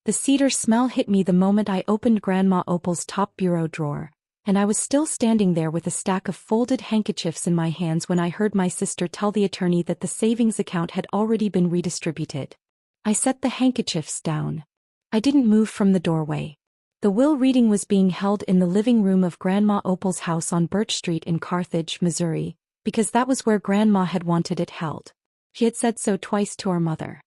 The cedar smell hit me the moment I opened Grandma Opal's top bureau drawer, and I was still standing there with a stack of folded handkerchiefs in my hands when I heard my sister tell the attorney that the savings account had already been redistributed. I set the handkerchiefs down. I didn't move from the doorway. The will reading was being held in the living room of Grandma Opal's house on Birch Street in Carthage, Missouri, because that was where Grandma had wanted it held. She had said so twice to our mother.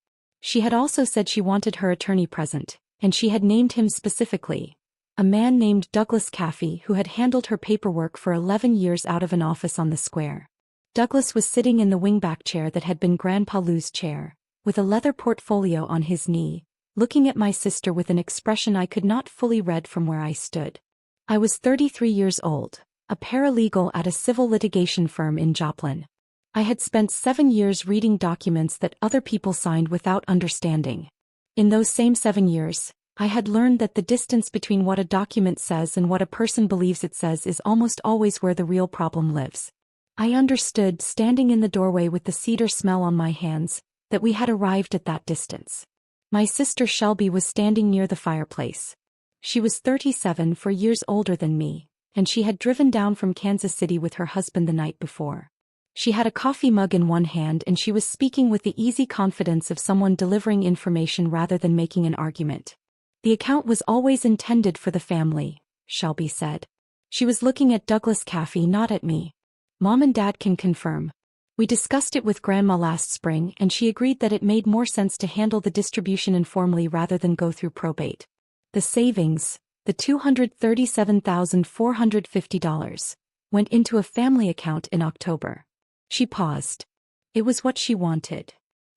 She had also said she wanted her attorney present, and she had named him specifically, a man named Douglas Caffey who had handled her paperwork for 11 years out of an office on the square. Douglas was sitting in the wingback chair that had been Grandpa Lou's chair, with a leather portfolio on his knee, looking at my sister with an expression I could not fully read from where I stood. I was 33 years old, a paralegal at a civil litigation firm in Joplin. I had spent 7 years reading documents that other people signed without understanding. In those same 7 years, I had learned that the distance between what a document says and what a person believes it says is almost always where the real problem lives. I understood, standing in the doorway with the cedar smell on my hands, that we had arrived at that distance. My sister Shelby was standing near the fireplace. She was 37 years older than me, and she had driven down from Kansas City with her husband the night before. She had a coffee mug in one hand and she was speaking with the easy confidence of someone delivering information rather than making an argument. The account was always intended for the family, Shelby said. She was looking at Douglas Caffey, not at me. Mom and Dad can confirm. We discussed it with Grandma last spring and she agreed that it made more sense to handle the distribution informally rather than go through probate. The savings, the $237,450, went into a family account in October. She paused. It was what she wanted.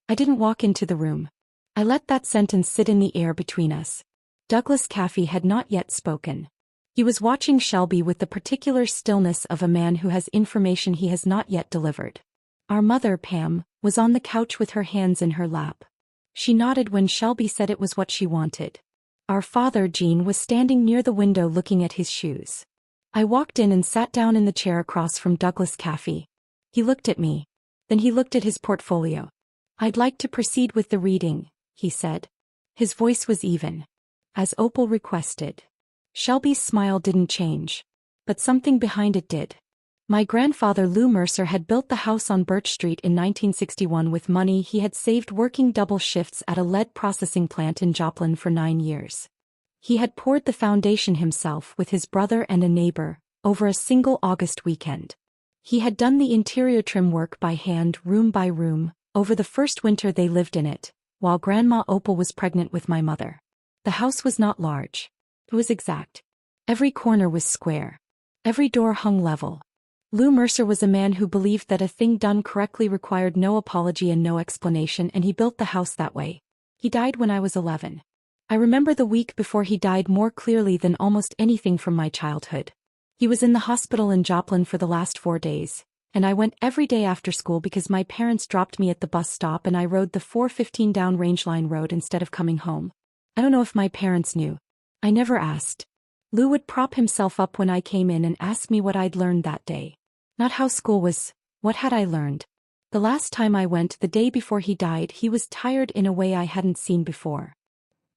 I didn't walk into the room. I let that sentence sit in the air between us. Douglas Caffey had not yet spoken. He was watching Shelby with the particular stillness of a man who has information he has not yet delivered. Our mother, Pam, was on the couch with her hands in her lap. She nodded when Shelby said it was what she wanted. Our father, Gene, was standing near the window looking at his shoes. I walked in and sat down in the chair across from Douglas Caffey. He looked at me. Then he looked at his portfolio. I'd like to proceed with the reading, he said. His voice was even. As Opal requested. Shelby's smile didn't change. But something behind it did. My grandfather Lou Mercer had built the house on Birch Street in 1961 with money he had saved working double shifts at a lead processing plant in Joplin for 9 years. He had poured the foundation himself with his brother and a neighbor, over a single August weekend. He had done the interior trim work by hand, room by room, over the first winter they lived in it, while Grandma Opal was pregnant with my mother. The house was not large. It was exact. Every corner was square. Every door hung level. Lou Mercer was a man who believed that a thing done correctly required no apology and no explanation, and he built the house that way. He died when I was 11. I remember the week before he died more clearly than almost anything from my childhood. He was in the hospital in Joplin for the last 4 days, and I went every day after school because my parents dropped me at the bus stop and I rode the 415 down Rangeline Road instead of coming home. I don't know if my parents knew. I never asked. Lou would prop himself up when I came in and ask me what I'd learned that day. Not how school was, what had I learned? The last time I went, the day before he died, he was tired in a way I hadn't seen before.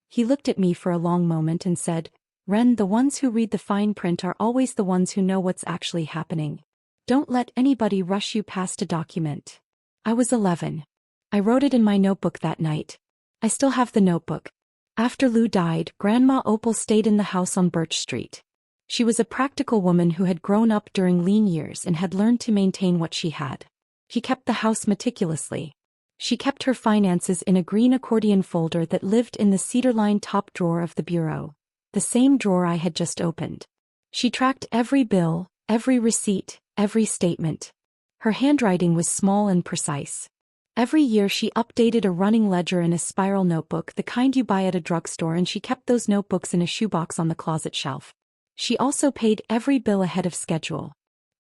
He looked at me for a long moment and said, "Ren, the ones who read the fine print are always the ones who know what's actually happening. Don't let anybody rush you past a document." I was 11. I wrote it in my notebook that night. I still have the notebook. After Lou died, Grandma Opal stayed in the house on Birch Street. She was a practical woman who had grown up during lean years and had learned to maintain what she had. She kept the house meticulously. She kept her finances in a green accordion folder that lived in the cedar-lined top drawer of the bureau, the same drawer I had just opened. She tracked every bill, every receipt, every statement. Her handwriting was small and precise. Every year she updated a running ledger in a spiral notebook, the kind you buy at a drugstore, and she kept those notebooks in a shoebox on the closet shelf. She also paid every bill ahead of schedule.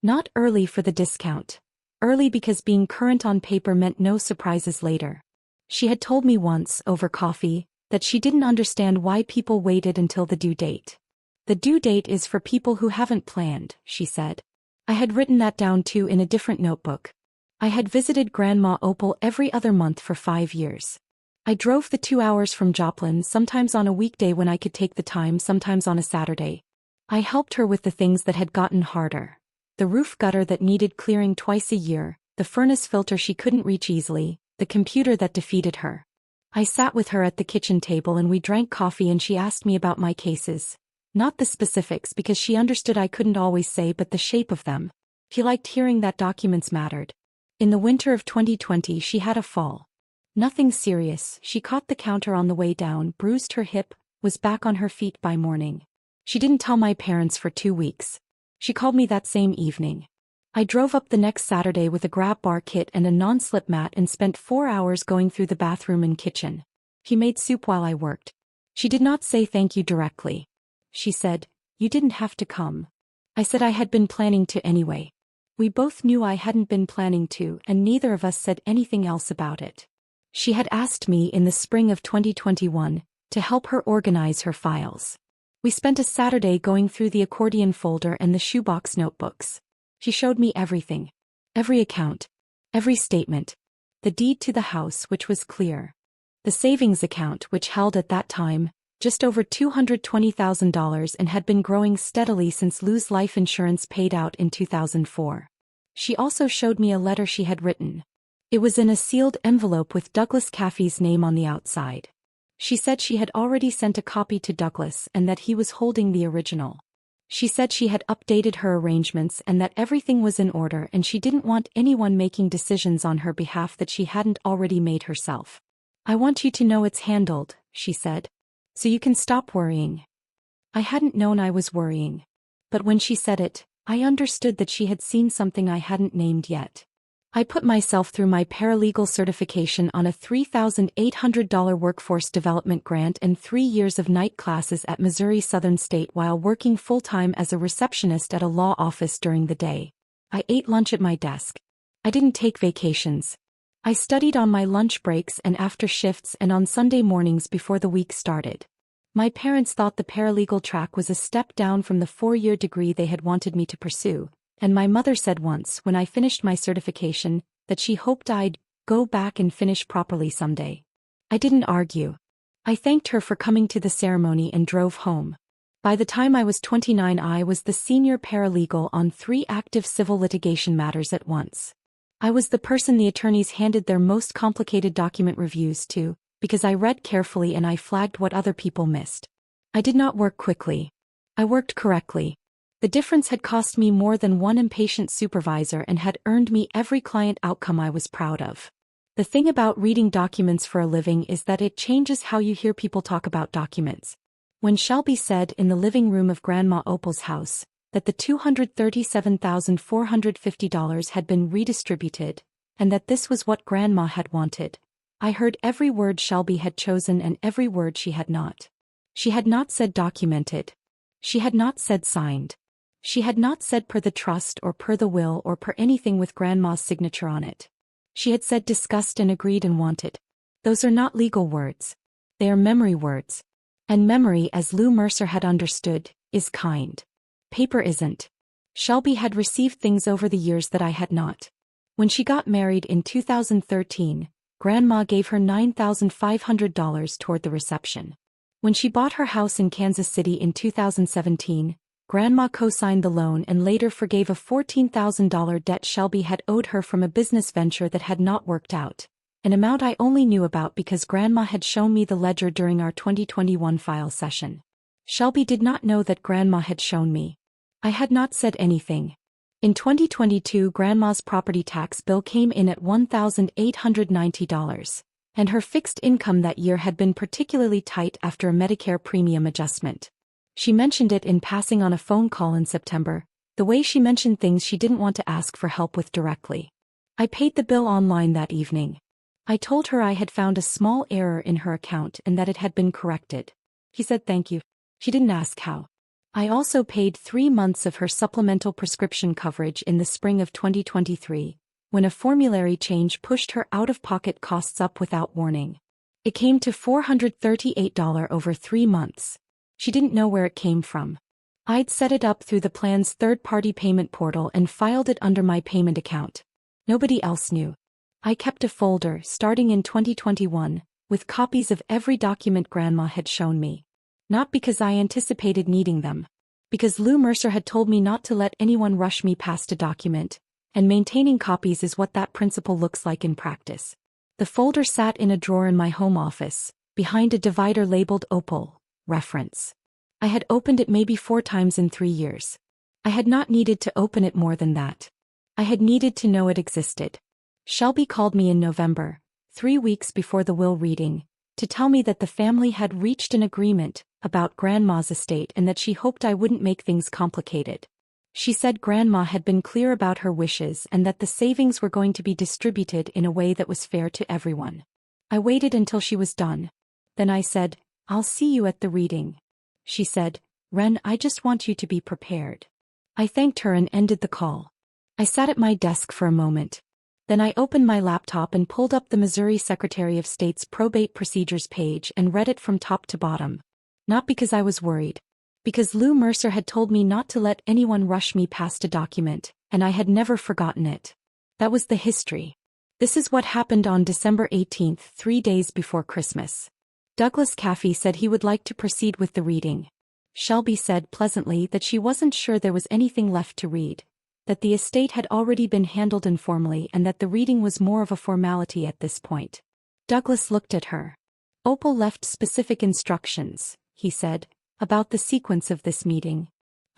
Not early for the discount. Early because being current on paper meant no surprises later. She had told me once, over coffee, that she didn't understand why people waited until the due date. "The due date is for people who haven't planned," she said. I had written that down too in a different notebook. I had visited Grandma Opal every other month for 5 years. I drove the 2 hours from Joplin, sometimes on a weekday when I could take the time, sometimes on a Saturday. I helped her with the things that had gotten harder. The roof gutter that needed clearing twice a year, the furnace filter she couldn't reach easily, the computer that defeated her. I sat with her at the kitchen table and we drank coffee and she asked me about my cases. Not the specifics because she understood I couldn't always say, but the shape of them. She liked hearing that documents mattered. In the winter of 2020 she had a fall. Nothing serious, she caught the counter on the way down, bruised her hip, was back on her feet by morning. She didn't tell my parents for 2 weeks. She called me that same evening. I drove up the next Saturday with a grab bar kit and a non-slip mat and spent 4 hours going through the bathroom and kitchen. She made soup while I worked. She did not say thank you directly. She said, "You didn't have to come." I said I had been planning to anyway. We both knew I hadn't been planning to, and neither of us said anything else about it. She had asked me in the spring of 2021 to help her organize her files. We spent a Saturday going through the accordion folder and the shoebox notebooks. She showed me everything. Every account. Every statement. The deed to the house, which was clear. The savings account, which held at that time just over $220,000 and had been growing steadily since Lou's life insurance paid out in 2004. She also showed me a letter she had written. It was in a sealed envelope with Douglas Caffey's name on the outside. She said she had already sent a copy to Douglas and that he was holding the original. She said she had updated her arrangements and that everything was in order and she didn't want anyone making decisions on her behalf that she hadn't already made herself. "I want you to know it's handled," she said. "So you can stop worrying." I hadn't known I was worrying. But when she said it, I understood that she had seen something I hadn't named yet. I put myself through my paralegal certification on a $3,800 workforce development grant and 3 years of night classes at Missouri Southern State while working full-time as a receptionist at a law office during the day. I ate lunch at my desk. I didn't take vacations. I studied on my lunch breaks and after shifts and on Sunday mornings before the week started. My parents thought the paralegal track was a step down from the 4-year degree they had wanted me to pursue, and my mother said once when I finished my certification that she hoped I'd go back and finish properly someday. I didn't argue. I thanked her for coming to the ceremony and drove home. By the time I was 29, I was the senior paralegal on 3 active civil litigation matters at once. I was the person the attorneys handed their most complicated document reviews to, because I read carefully and I flagged what other people missed. I did not work quickly. I worked correctly. The difference had cost me more than one impatient supervisor and had earned me every client outcome I was proud of. The thing about reading documents for a living is that it changes how you hear people talk about documents. When Shelby said in the living room of Grandma Opal's house that the $237,450 had been redistributed, and that this was what Grandma had wanted, I heard every word Shelby had chosen and every word she had not. She had not said documented. She had not said signed. She had not said per the trust or per the will or per anything with Grandma's signature on it. She had said discussed and agreed and wanted. Those are not legal words. They are memory words. And memory, as Lou Mercer had understood, is kind. Paper isn't. Shelby had received things over the years that I had not. When she got married in 2013, Grandma gave her $9,500 toward the reception. When she bought her house in Kansas City in 2017, Grandma co-signed the loan and later forgave a $14,000 debt Shelby had owed her from a business venture that had not worked out, an amount I only knew about because Grandma had shown me the ledger during our 2021 file session. Shelby did not know that Grandma had shown me. I had not said anything. In 2022, Grandma's property tax bill came in at $1,890, and her fixed income that year had been particularly tight after a Medicare premium adjustment. She mentioned it in passing on a phone call in September, the way she mentioned things she didn't want to ask for help with directly. I paid the bill online that evening. I told her I had found a small error in her account and that it had been corrected. She said thank you. She didn't ask how. I also paid 3 months of her supplemental prescription coverage in the spring of 2023, when a formulary change pushed her out-of-pocket costs up without warning. It came to $438 over 3 months. She didn't know where it came from. I'd set it up through the plan's third-party payment portal and filed it under my payment account. Nobody else knew. I kept a folder, starting in 2021, with copies of every document Grandma had shown me. Not because I anticipated needing them. Because Lou Mercer had told me not to let anyone rush me past a document, and maintaining copies is what that principle looks like in practice. The folder sat in a drawer in my home office, behind a divider labeled Opal, reference. I had opened it maybe 4 times in 3 years. I had not needed to open it more than that. I had needed to know it existed. Shelby called me in November, 3 weeks before the will reading, to tell me that the family had reached an agreement about Grandma's estate and that she hoped I wouldn't make things complicated. She said Grandma had been clear about her wishes and that the savings were going to be distributed in a way that was fair to everyone. I waited until she was done. Then I said, "I'll see you at the reading." She said, "Ren, I just want you to be prepared." I thanked her and ended the call. I sat at my desk for a moment. Then I opened my laptop and pulled up the Missouri Secretary of State's probate procedures page and read it from top to bottom. Not because I was worried. Because Lou Mercer had told me not to let anyone rush me past a document, and I had never forgotten it. That was the history. This is what happened on December 18th, 3 days before Christmas. Douglas Caffey said he would like to proceed with the reading. Shelby said pleasantly that she wasn't sure there was anything left to read, that the estate had already been handled informally and that the reading was more of a formality at this point. Douglas looked at her. "Opal left specific instructions," he said, "about the sequence of this meeting.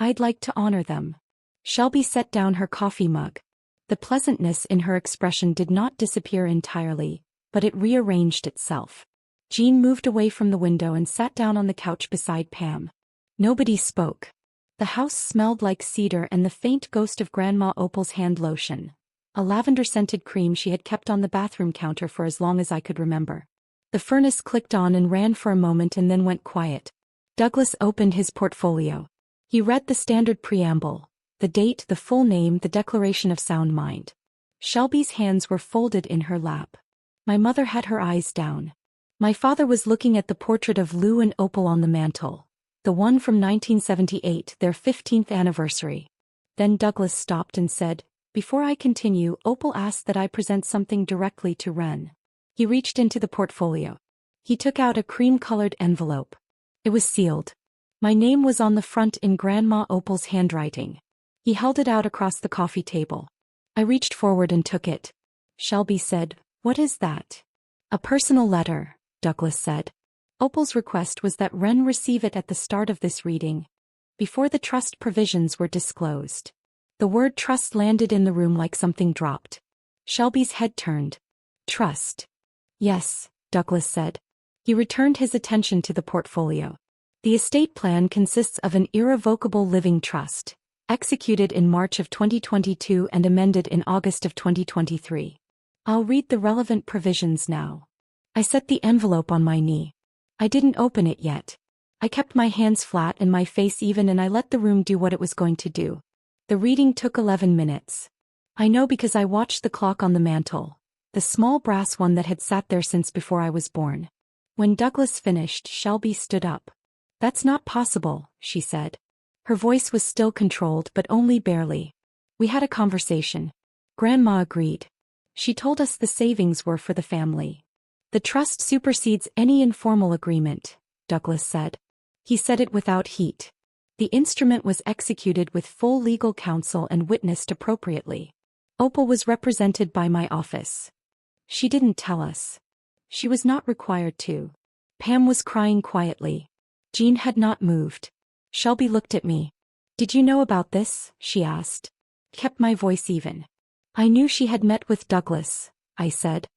I'd like to honor them." Shelby set down her coffee mug. The pleasantness in her expression did not disappear entirely, but it rearranged itself. Jean moved away from the window and sat down on the couch beside Pam. Nobody spoke. The house smelled like cedar and the faint ghost of Grandma Opal's hand lotion, a lavender-scented cream she had kept on the bathroom counter for as long as I could remember. The furnace clicked on and ran for a moment and then went quiet. Douglas opened his portfolio. He read the standard preamble, the date, the full name, the declaration of sound mind. Shelby's hands were folded in her lap. My mother had her eyes down. My father was looking at the portrait of Lou and Opal on the mantel. The one from 1978, their 15th anniversary. Then Douglas stopped and said, "Before I continue, Opal asked that I present something directly to Ren." He reached into the portfolio. He took out a cream-colored envelope. It was sealed. My name was on the front in Grandma Opal's handwriting. He held it out across the coffee table. I reached forward and took it. Shelby said, "What is that?" "A personal letter," Douglas said. Opal's request was that Ren receive it at the start of this reading, before the trust provisions were disclosed. The word trust landed in the room like something dropped. Shelby's head turned. "Trust." "Yes," Douglas said. He returned his attention to the portfolio. "The estate plan consists of an irrevocable living trust, executed in March of 2022 and amended in August of 2023. I'll read the relevant provisions now." I set the envelope on my knee. I didn't open it yet. I kept my hands flat and my face even and I let the room do what it was going to do. The reading took 11 minutes. I know because I watched the clock on the mantel, the small brass one that had sat there since before I was born. When Douglas finished, Shelby stood up. "That's not possible," she said. Her voice was still controlled but only barely. "We had a conversation. Grandma agreed. She told us the savings were for the family. The trust supersedes any informal agreement," Douglas said. He said it without heat. The instrument was executed with full legal counsel and witnessed appropriately. Opal was represented by my office. She didn't tell us. She was not required to. Pam was crying quietly. Jean had not moved. Shelby looked at me. "Did you know about this?" she asked. Kept my voice even. "I knew she had met with Douglas," I said.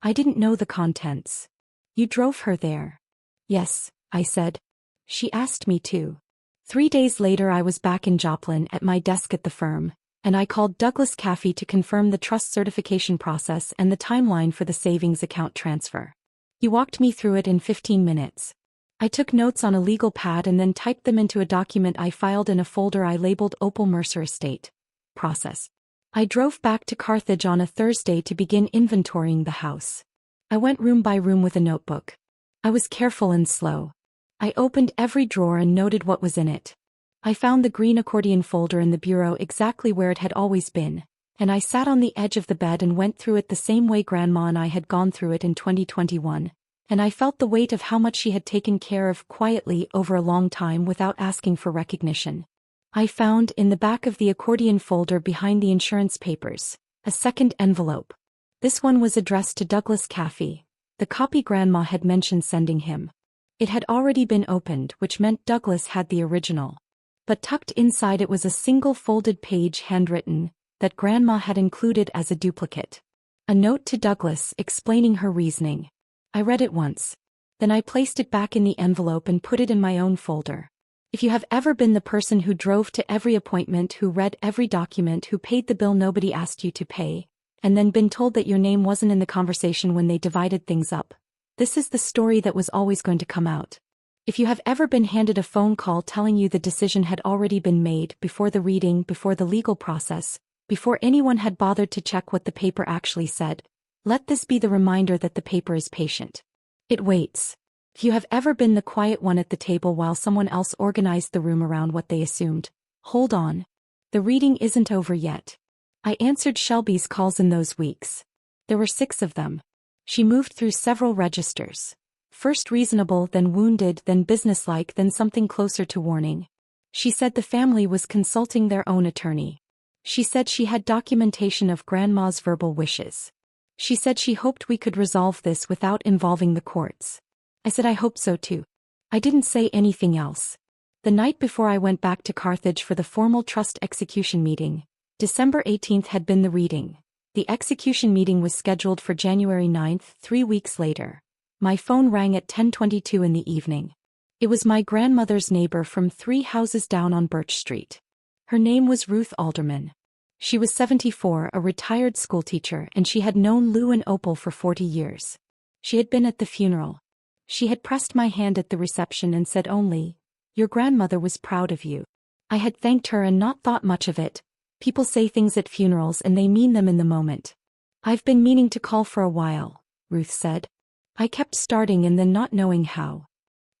"I didn't know the contents." "You drove her there?" "Yes," I said. "She asked me to." 3 days later I was back in Joplin at my desk at the firm, and I called Douglas Caffey to confirm the trust certification process and the timeline for the savings account transfer. He walked me through it in 15 minutes. I took notes on a legal pad and then typed them into a document I filed in a folder I labeled Opal Mercer Estate Process. I drove back to Carthage on a Thursday to begin inventorying the house. I went room by room with a notebook. I was careful and slow. I opened every drawer and noted what was in it. I found the green accordion folder in the bureau exactly where it had always been, and I sat on the edge of the bed and went through it the same way Grandma and I had gone through it in 2021, And I felt the weight of how much she had taken care of quietly over a long time without asking for recognition. I found, in the back of the accordion folder behind the insurance papers, a second envelope. This one was addressed to Douglas Caffey, the copy Grandma had mentioned sending him. It had already been opened, which meant Douglas had the original. But tucked inside it was a single folded page handwritten, that Grandma had included as a duplicate. A note to Douglas explaining her reasoning. I read it once. Then I placed it back in the envelope and put it in my own folder. If you have ever been the person who drove to every appointment, who read every document, who paid the bill nobody asked you to pay, and then been told that your name wasn't in the conversation when they divided things up, this is the story that was always going to come out. If you have ever been handed a phone call telling you the decision had already been made before the reading, before the legal process, before anyone had bothered to check what the paper actually said, let this be the reminder that the paper is patient. It waits. If you have ever been the quiet one at the table while someone else organized the room around what they assumed, hold on. The reading isn't over yet. I answered Shelby's calls in those weeks. There were 6 of them. She moved through several registers. First reasonable, then wounded, then businesslike, then something closer to warning. She said the family was consulting their own attorney. She said she had documentation of Grandma's verbal wishes. She said she hoped we could resolve this without involving the courts. I said I hope so too. I didn't say anything else. The night before I went back to Carthage for the formal trust execution meeting, December 18th had been the reading. The execution meeting was scheduled for January 9th, 3 weeks later. My phone rang at 10:22 in the evening. It was my grandmother's neighbor from 3 houses down on Birch Street. Her name was Ruth Alderman. She was 74, a retired schoolteacher, and she had known Lou and Opal for 40 years. She had been at the funeral. She had pressed my hand at the reception and said only, "Your grandmother was proud of you." I had thanked her and not thought much of it. People say things at funerals and they mean them in the moment. "I've been meaning to call for a while," Ruth said. I kept starting and then not knowing how.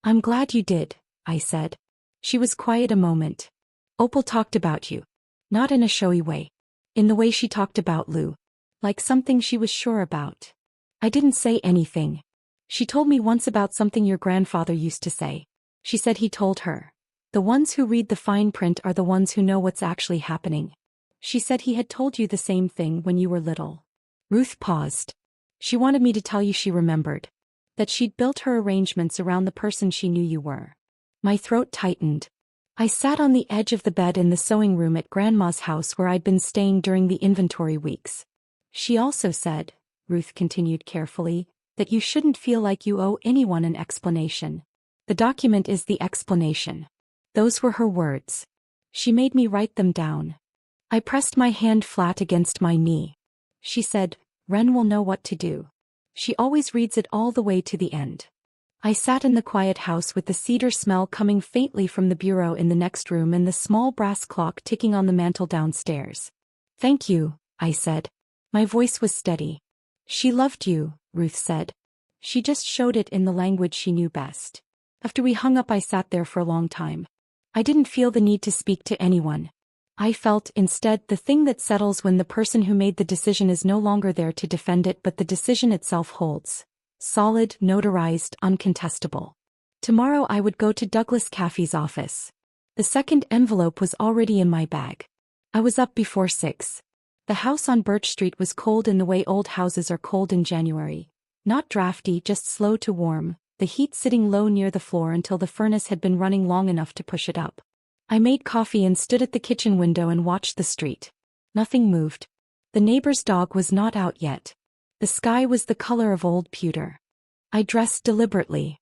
"I'm glad you did," I said. She was quiet a moment. "Opal talked about you." Not in a showy way. In the way she talked about Lou. Like something she was sure about. I didn't say anything. "She told me once about something your grandfather used to say." She said he told her. "The ones who read the fine print are the ones who know what's actually happening." She said he had told you the same thing when you were little. Ruth paused. She wanted me to tell you she remembered. That she'd built her arrangements around the person she knew you were. My throat tightened. I sat on the edge of the bed in the sewing room at Grandma's house where I'd been staying during the inventory weeks. "She also said," Ruth continued carefully, "that you shouldn't feel like you owe anyone an explanation. The document is the explanation." Those were her words. She made me write them down. I pressed my hand flat against my knee. She said, "Wren will know what to do. She always reads it all the way to the end." I sat in the quiet house with the cedar smell coming faintly from the bureau in the next room and the small brass clock ticking on the mantel downstairs. "Thank you," I said. My voice was steady. "She loved you," Ruth said. "She just showed it in the language she knew best." After we hung up I sat there for a long time. I didn't feel the need to speak to anyone. I felt, instead, the thing that settles when the person who made the decision is no longer there to defend it but the decision itself holds. Solid, notarized, uncontestable. Tomorrow I would go to Douglas Caffey's office. The second envelope was already in my bag. I was up before 6. The house on Birch Street was cold in the way old houses are cold in January. Not drafty, just slow to warm, the heat sitting low near the floor until the furnace had been running long enough to push it up. I made coffee and stood at the kitchen window and watched the street. Nothing moved. The neighbor's dog was not out yet. The sky was the color of old pewter. I dressed deliberately.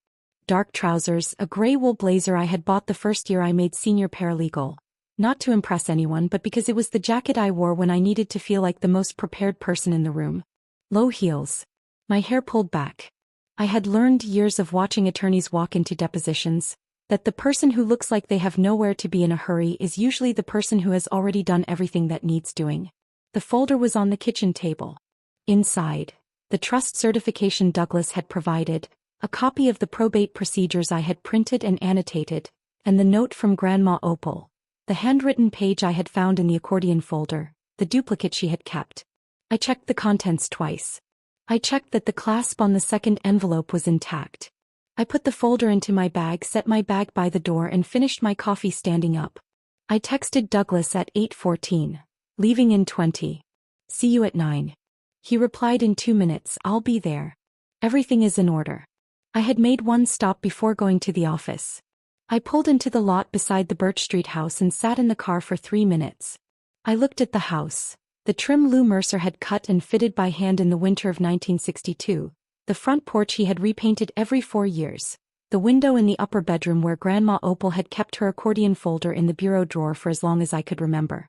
Dark trousers, a gray wool blazer I had bought the first year I made senior paralegal. Not to impress anyone but because it was the jacket I wore when I needed to feel like the most prepared person in the room. Low heels. My hair pulled back. I had learned years of watching attorneys walk into depositions, that the person who looks like they have nowhere to be in a hurry is usually the person who has already done everything that needs doing. The folder was on the kitchen table. Inside, the trust certification Douglas had provided, a copy of the probate procedures I had printed and annotated, and the note from Grandma Opal, the handwritten page I had found in the accordion folder, the duplicate she had kept. I checked the contents twice. I checked that the clasp on the second envelope was intact. I put the folder into my bag, set my bag by the door, and finished my coffee standing up. I texted Douglas at 8:14. Leaving in 20. See you at 9. He replied in 2 minutes, I'll be there. Everything is in order. I had made one stop before going to the office. I pulled into the lot beside the Birch Street house and sat in the car for 3 minutes. I looked at the house. The trim Lou Mercer had cut and fitted by hand in the winter of 1962. The front porch he had repainted every 4 years. The window in the upper bedroom where Grandma Opal had kept her accordion folder in the bureau drawer for as long as I could remember.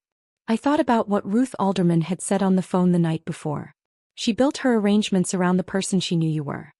I thought about what Ruth Alderman had said on the phone the night before. She built her arrangements around the person she knew you were.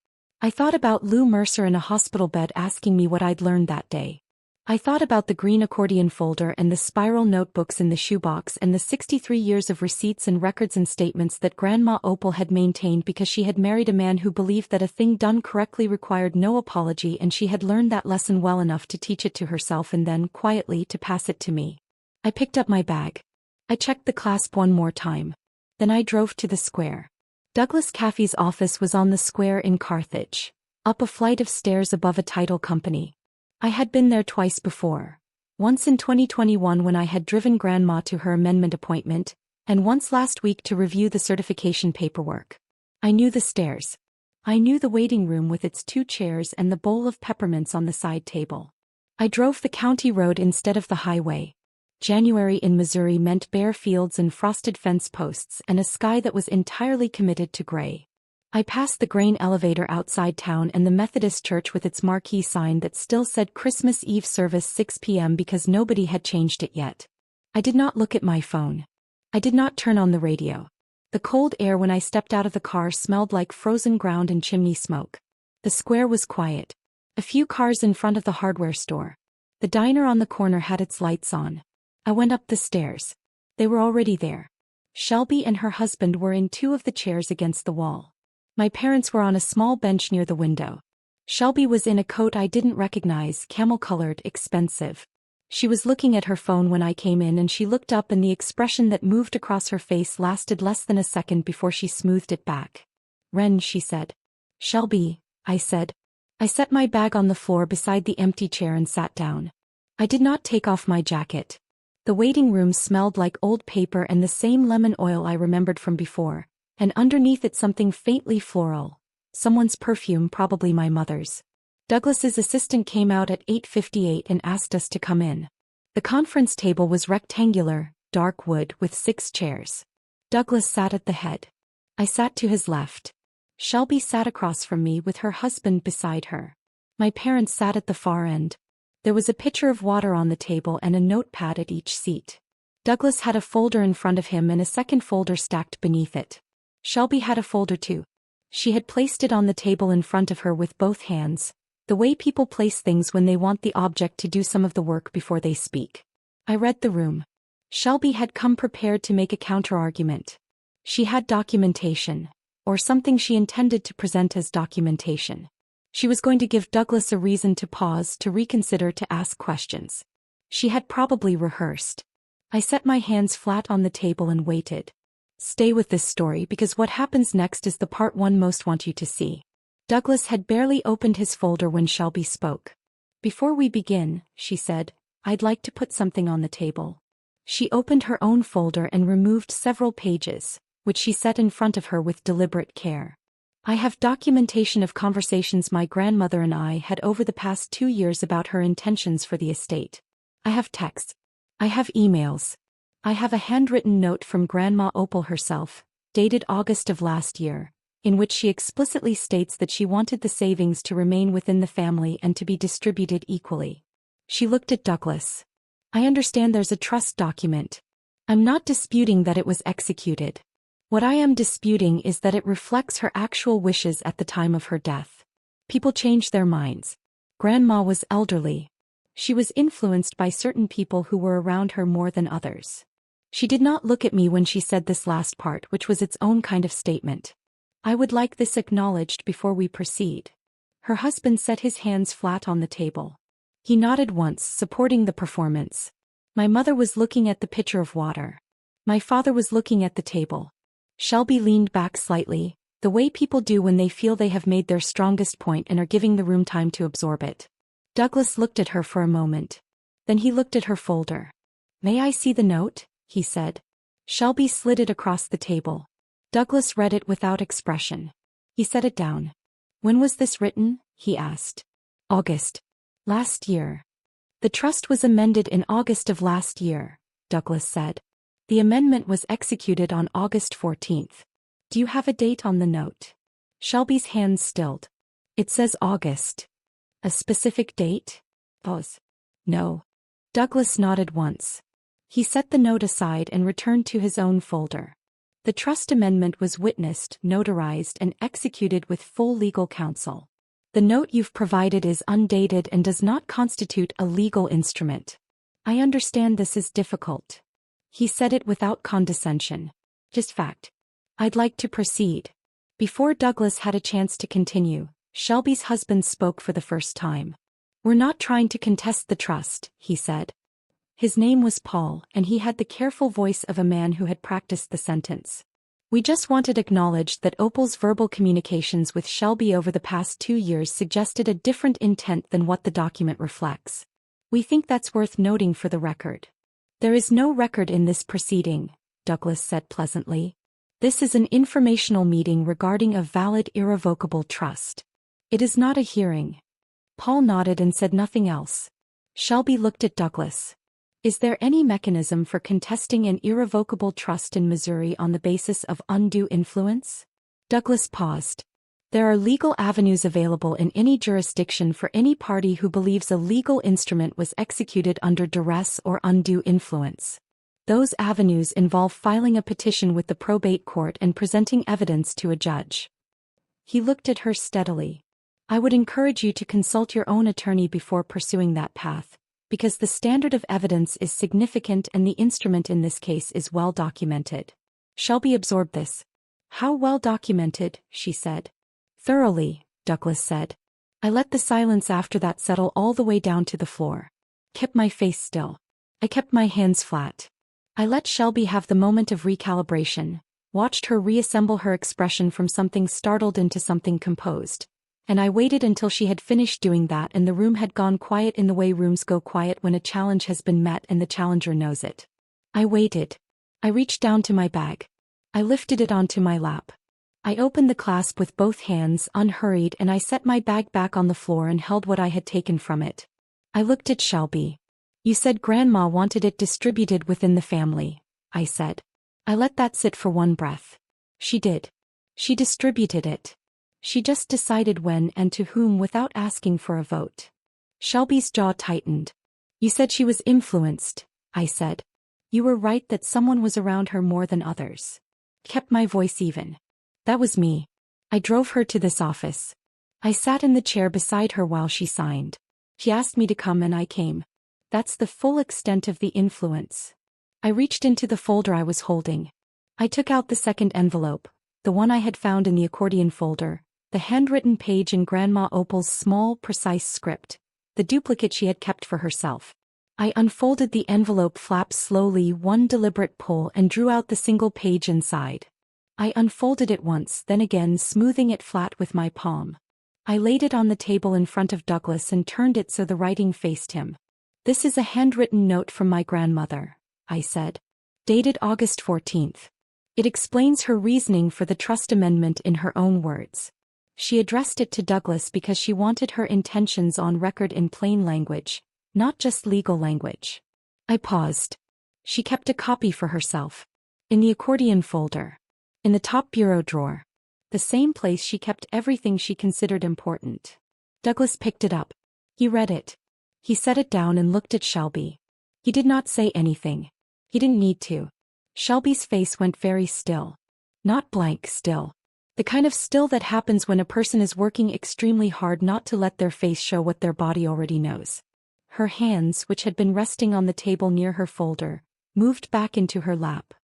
I thought about Lou Mercer in a hospital bed asking me what I'd learned that day. I thought about the green accordion folder and the spiral notebooks in the shoebox and the 63 years of receipts and records and statements that Grandma Opal had maintained because she had married a man who believed that a thing done correctly required no apology, and she had learned that lesson well enough to teach it to herself and then, quietly, to pass it to me. I picked up my bag. I checked the clasp one more time. Then I drove to the square. Douglas Caffey's office was on the square in Carthage, up a flight of stairs above a title company. I had been there twice before. Once in 2021 when I had driven Grandma to her amendment appointment, and once last week to review the certification paperwork. I knew the stairs. I knew the waiting room with its 2 chairs and the bowl of peppermints on the side table. I drove the county road instead of the highway. January in Missouri meant bare fields and frosted fence posts and a sky that was entirely committed to gray. I passed the grain elevator outside town and the Methodist church with its marquee sign that still said Christmas Eve service 6 p.m. because nobody had changed it yet. I did not look at my phone. I did not turn on the radio. The cold air when I stepped out of the car smelled like frozen ground and chimney smoke. The square was quiet. A few cars in front of the hardware store. The diner on the corner had its lights on. I went up the stairs. They were already there. Shelby and her husband were in 2 of the chairs against the wall. My parents were on a small bench near the window. Shelby was in a coat I didn't recognize, camel-colored, expensive. She was looking at her phone when I came in, and she looked up and the expression that moved across her face lasted less than a second before she smoothed it back. "Ren," she said. "Shelby," I said. I set my bag on the floor beside the empty chair and sat down. I did not take off my jacket. The waiting room smelled like old paper and the same lemon oil I remembered from before, and underneath it something faintly floral. Someone's perfume, probably my mother's. Douglas's assistant came out at 8:58 and asked us to come in. The conference table was rectangular, dark wood with 6 chairs. Douglas sat at the head. I sat to his left. Shelby sat across from me with her husband beside her. My parents sat at the far end. There was a pitcher of water on the table and a notepad at each seat. Douglas had a folder in front of him and a second folder stacked beneath it. Shelby had a folder too. She had placed it on the table in front of her with both hands, the way people place things when they want the object to do some of the work before they speak. I read the room. Shelby had come prepared to make a counter-argument. She had documentation, or something she intended to present as documentation. She was going to give Douglas a reason to pause, to reconsider, to ask questions. She had probably rehearsed. I set my hands flat on the table and waited. Stay with this story because what happens next is the part one most want you to see. Douglas had barely opened his folder when Shelby spoke. "Before we begin," she said, "I'd like to put something on the table." She opened her own folder and removed several pages, which she set in front of her with deliberate care. "I have documentation of conversations my grandmother and I had over the past 2 years about her intentions for the estate. I have texts. I have emails. I have a handwritten note from Grandma Opal herself, dated August of last year, in which she explicitly states that she wanted the savings to remain within the family and to be distributed equally." She looked at Douglas. "I understand there's a trust document. I'm not disputing that it was executed. What I am disputing is that it reflects her actual wishes at the time of her death. People change their minds. Grandma was elderly. She was influenced by certain people who were around her more than others." She did not look at me when she said this last part, which was its own kind of statement. "I would like this acknowledged before we proceed." Her husband set his hands flat on the table. He nodded once, supporting the performance. My mother was looking at the pitcher of water. My father was looking at the table. Shelby leaned back slightly, The way people do when they feel they have made their strongest point and are giving the room time to absorb it. Douglas looked at her for a moment. Then he looked at her folder. "May I see the note?" he said. Shelby slid it across the table. Douglas read it without expression. He set it down. "When was this written?" he asked. "August. Last year." "The trust was amended in August of last year," Douglas said. "The amendment was executed on August 14th. Do you have a date on the note?" Shelby's hands stilled. "It says August." "A specific date?" Pause. "No." Douglas nodded once. He set the note aside and returned to his own folder. The trust amendment was witnessed, notarized, and executed with full legal counsel. "The note you've provided is undated and does not constitute a legal instrument. I understand this is difficult." He said it without condescension. "Just fact. I'd like to proceed." Before Douglas had a chance to continue, Shelby's husband spoke for the first time. "We're not trying to contest the trust," he said. His name was Paul, and he had the careful voice of a man who had practiced the sentence. "We just wanted acknowledged that Opal's verbal communications with Shelby over the past 2 years suggested a different intent than what the document reflects. We think that's worth noting for the record." "There is no record in this proceeding," Douglas said pleasantly. "This is an informational meeting regarding a valid irrevocable trust. It is not a hearing." Paul nodded and said nothing else. Shelby looked at Douglas. "Is there any mechanism for contesting an irrevocable trust in Missouri on the basis of undue influence?" Douglas paused. "There are legal avenues available in any jurisdiction for any party who believes a legal instrument was executed under duress or undue influence. Those avenues involve filing a petition with the probate court and presenting evidence to a judge." He looked at her steadily. "I would encourage you to consult your own attorney before pursuing that path, because the standard of evidence is significant and the instrument in this case is well documented." Shelby absorbed this. "How well documented?" she said. "Thoroughly," Douglas said. "I let the silence after that settle all the way down to the floor. Kept my face still. I kept my hands flat. I let Shelby have the moment of recalibration, watched her reassemble her expression from something startled into something composed. And I waited until she had finished doing that and the room had gone quiet in the way rooms go quiet when a challenge has been met and the challenger knows it. I waited. I reached down to my bag. I lifted it onto my lap. I opened the clasp with both hands, unhurried, and I set my bag back on the floor and held what I had taken from it. I looked at Shelby. "You said Grandma wanted it distributed within the family," I said. I let that sit for one breath. "She did. She distributed it. She just decided when and to whom without asking for a vote." Shelby's jaw tightened. "You said she was influenced," I said. "You were right that someone was around her more than others." Kept my voice even. "That was me. I drove her to this office. I sat in the chair beside her while she signed. She asked me to come and I came. That's the full extent of the influence." I reached into the folder I was holding. I took out the second envelope, the one I had found in the accordion folder, the handwritten page in Grandma Opal's small, precise script, the duplicate she had kept for herself. I unfolded the envelope flap slowly, one deliberate pull, and drew out the single page inside. I unfolded it once, then again, smoothing it flat with my palm. I laid it on the table in front of Douglas and turned it so the writing faced him. "This is a handwritten note from my grandmother," I said. "Dated August 14th. It explains her reasoning for the trust amendment in her own words. She addressed it to Douglas because she wanted her intentions on record in plain language, not just legal language." I paused. "She kept a copy for herself. In the accordion folder. In the top bureau drawer. The same place she kept everything she considered important." Douglas picked it up. He read it. He set it down and looked at Shelby. He did not say anything. He didn't need to. Shelby's face went very still. Not blank still. The kind of still that happens when a person is working extremely hard not to let their face show what their body already knows. Her hands, which had been resting on the table near her folder, moved back into her lap.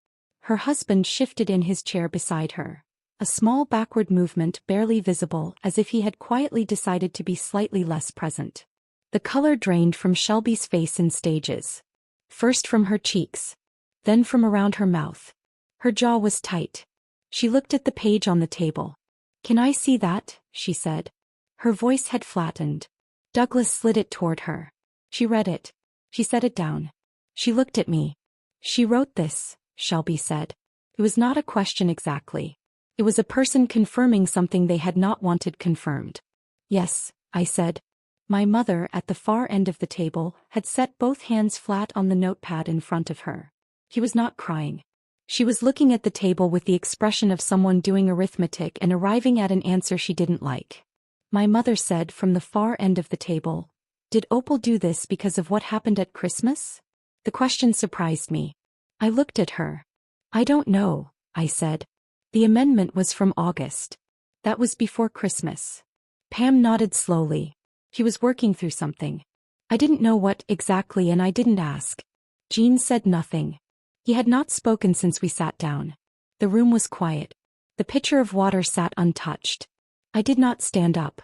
Her husband shifted in his chair beside her. A small backward movement, barely visible, as if he had quietly decided to be slightly less present. The color drained from Shelby's face in stages. First from her cheeks. Then from around her mouth. Her jaw was tight. She looked at the page on the table. "Can I see that?" she said. Her voice had flattened. Douglas slid it toward her. She read it. She set it down. She looked at me. "She wrote this," Shelby said. It was not a question exactly. It was a person confirming something they had not wanted confirmed. "Yes," I said. My mother, at the far end of the table, had set both hands flat on the notepad in front of her. She was not crying. She was looking at the table with the expression of someone doing arithmetic and arriving at an answer she didn't like. My mother said from the far end of the table, "Did Opal do this because of what happened at Christmas?" The question surprised me. I looked at her. "I don't know," I said. "The amendment was from August. That was before Christmas." Pam nodded slowly. He was working through something. I didn't know what exactly and I didn't ask. Jean said nothing. He had not spoken since we sat down. The room was quiet. The pitcher of water sat untouched. I did not stand up.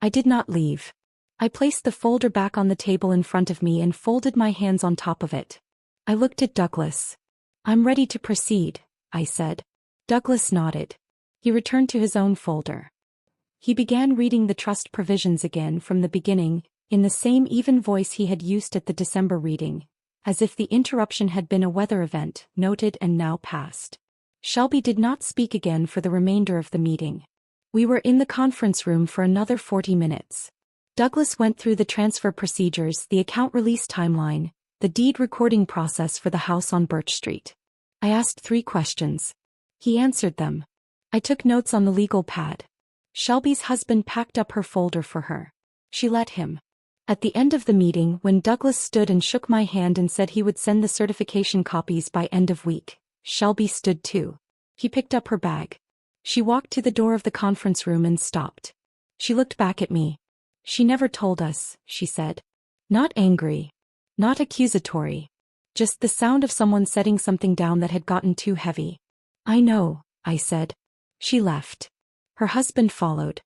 I did not leave. I placed the folder back on the table in front of me and folded my hands on top of it. I looked at Douglas. "I'm ready to proceed," I said. Douglas nodded. He returned to his own folder. He began reading the trust provisions again from the beginning, in the same even voice he had used at the December reading, as if the interruption had been a weather event, noted and now past. Shelby did not speak again for the remainder of the meeting. We were in the conference room for another 40 minutes. Douglas went through the transfer procedures, the account release timeline, the deed recording process for the house on Birch Street. I asked 3 questions. He answered them. I took notes on the legal pad. Shelby's husband packed up her folder for her. She let him. At the end of the meeting, when Douglas stood and shook my hand and said he would send the certification copies by end of week, Shelby stood too. He picked up her bag. She walked to the door of the conference room and stopped. She looked back at me. "She never told us," she said. Not angry. Not accusatory. Just the sound of someone setting something down that had gotten too heavy. "I know," I said. She left. Her husband followed.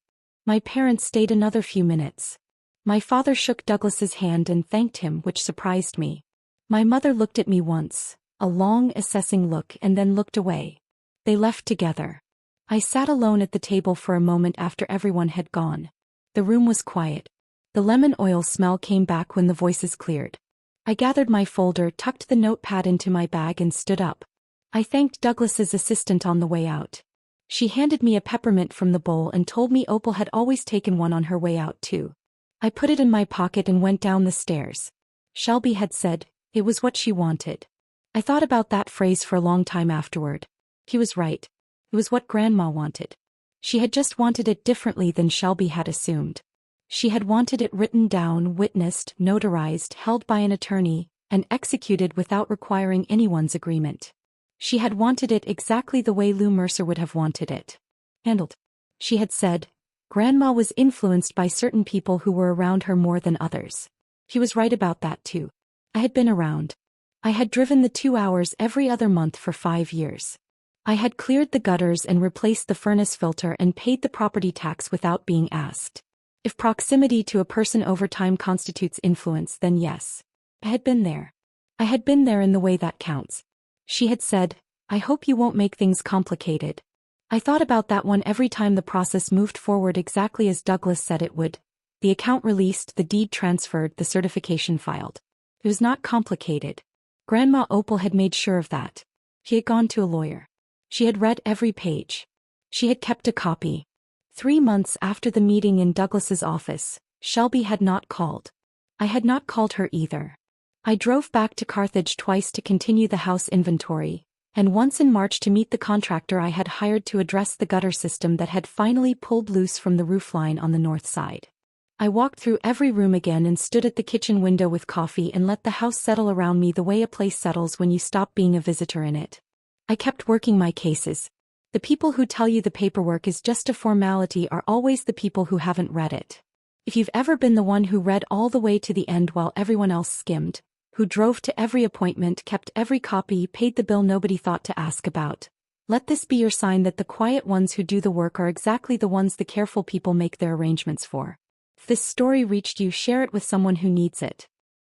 My parents stayed another few minutes. My father shook Douglas's hand and thanked him, which surprised me. My mother looked at me once, a long, assessing look, and then looked away. They left together. I sat alone at the table for a moment after everyone had gone. The room was quiet. The lemon oil smell came back when the voices cleared. I gathered my folder, tucked the notepad into my bag and stood up. I thanked Douglas's assistant on the way out. She handed me a peppermint from the bowl and told me Opal had always taken one on her way out too. I put it in my pocket and went down the stairs. Shelby had said, it was what she wanted. I thought about that phrase for a long time afterward. He was right. It was what Grandma wanted. She had just wanted it differently than Shelby had assumed. She had wanted it written down, witnessed, notarized, held by an attorney, and executed without requiring anyone's agreement. She had wanted it exactly the way Lou Mercer would have wanted it. Handled. She had said, Grandma was influenced by certain people who were around her more than others. He was right about that too. I had been around. I had driven the 2 hours every other month for 5 years. I had cleared the gutters and replaced the furnace filter and paid the property tax without being asked. If proximity to a person over time constitutes influence, then yes. I had been there. I had been there in the way that counts. She had said, I hope you won't make things complicated. I thought about that one every time the process moved forward exactly as Douglas said it would. The account released, the deed transferred, the certification filed. It was not complicated. Grandma Opal had made sure of that. She had gone to a lawyer. She had read every page. She had kept a copy. 3 months after the meeting in Douglas's office, Shelby had not called. I had not called her either. I drove back to Carthage twice to continue the house inventory, and once in March to meet the contractor I had hired to address the gutter system that had finally pulled loose from the roofline on the north side. I walked through every room again and stood at the kitchen window with coffee and let the house settle around me the way a place settles when you stop being a visitor in it. I kept working my cases. The people who tell you the paperwork is just a formality are always the people who haven't read it. If you've ever been the one who read all the way to the end while everyone else skimmed, who drove to every appointment, kept every copy, paid the bill nobody thought to ask about, let this be your sign that the quiet ones who do the work are exactly the ones the careful people make their arrangements for. If this story reached you, share it with someone who needs it.